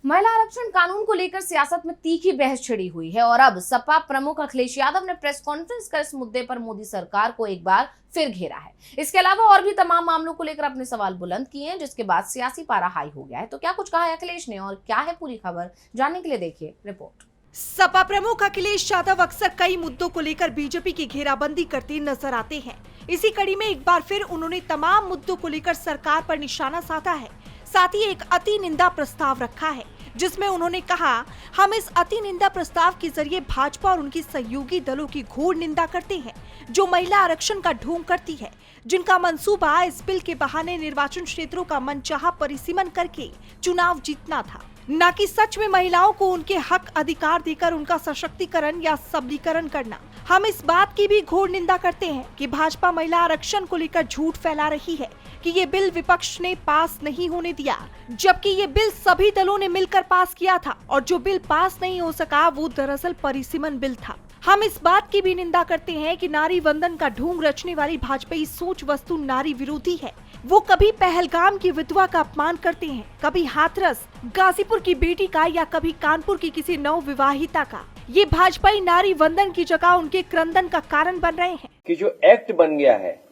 महिला आरक्षण कानून को लेकर सियासत में तीखी बहस छिड़ी हुई है और अब सपा प्रमुख अखिलेश यादव ने प्रेस कॉन्फ्रेंस कर इस मुद्दे पर मोदी सरकार को एक बार फिर घेरा है। इसके अलावा और भी तमाम मामलों को लेकर अपने सवाल बुलंद किए हैं, जिसके बाद सियासी पारा हाई हो गया है। तो क्या कुछ कहा है अखिलेश ने और क्या है पूरी खबर, जानने के लिए देखिए रिपोर्ट। सपा प्रमुख अखिलेश यादव अक्सर कई मुद्दों को लेकर बीजेपी की घेराबंदी करते नजर आते हैं। इसी कड़ी में एक बार फिर उन्होंने तमाम मुद्दों को लेकर सरकार पर निशाना साधा है। साथ ही एक अति निंदा प्रस्ताव रखा है, जिसमें उन्होंने कहा, हम इस अति निंदा प्रस्ताव के जरिए भाजपा और उनकी सहयोगी दलों की घोर निंदा करते हैं, जो महिला आरक्षण का ढोंग करती है, जिनका मंसूबा इस बिल के बहाने निर्वाचन क्षेत्रों का मनचाहा परिसीमन करके चुनाव जीतना था, न कि सच में महिलाओं को उनके हक अधिकार देकर उनका सशक्तिकरण या सबलीकरण करना। हम इस बात की भी घोर निंदा करते हैं कि भाजपा महिला आरक्षण को लेकर झूठ फैला रही है कि ये बिल विपक्ष ने पास नहीं होने दिया, जबकि ये बिल सभी दलों ने मिलकर पास किया था और जो बिल पास नहीं हो सका वो दरअसल परिसीमन बिल था। हम इस बात की भी निंदा करते हैं कि नारी वंदन का ढोंग रचने वाली भाजपाई सोच वस्तु नारी विरोधी है। वो कभी पहलगाम की विधवा का अपमान करते हैं, कभी हाथरस गाजीपुर की बेटी का या कभी कानपुर की किसी नव विवाहिता का। ये भाजपाई नारी वंदन की जगह उनके क्रंदन का कारण बन रहे हैं। कि जो एक्ट बन गया है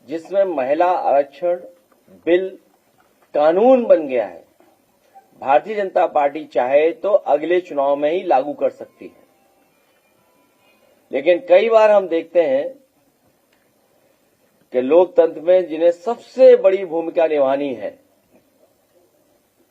जिसमें महिला आरक्षण बिल कानून बन गया है, भारतीय जनता पार्टी चाहे तो अगले चुनाव में ही लागू कर सकती है। लेकिन कई बार हम देखते हैं कि लोकतंत्र में जिन्हें सबसे बड़ी भूमिका निभानी है,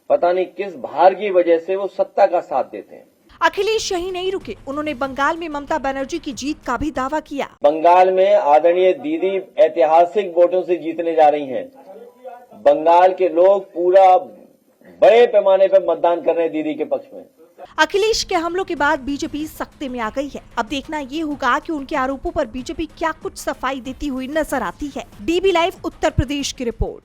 पता नहीं किस भार की वजह से वो सत्ता का साथ देते हैं। अखिलेश यही नहीं रुके, उन्होंने बंगाल में ममता बनर्जी की जीत का भी दावा किया। बंगाल में आदरणीय दीदी ऐतिहासिक वोटों से जीतने जा रही हैं। बंगाल के लोग पूरा बड़े पैमाने पर मतदान कर रहे हैं दीदी के पक्ष में। अखिलेश के हमलों के बाद बीजेपी सख्ते में आ गई है। अब देखना ये होगा कि उनके आरोपों पर बीजेपी क्या कुछ सफाई देती हुई नजर आती है। डीबी लाइव उत्तर प्रदेश की रिपोर्ट।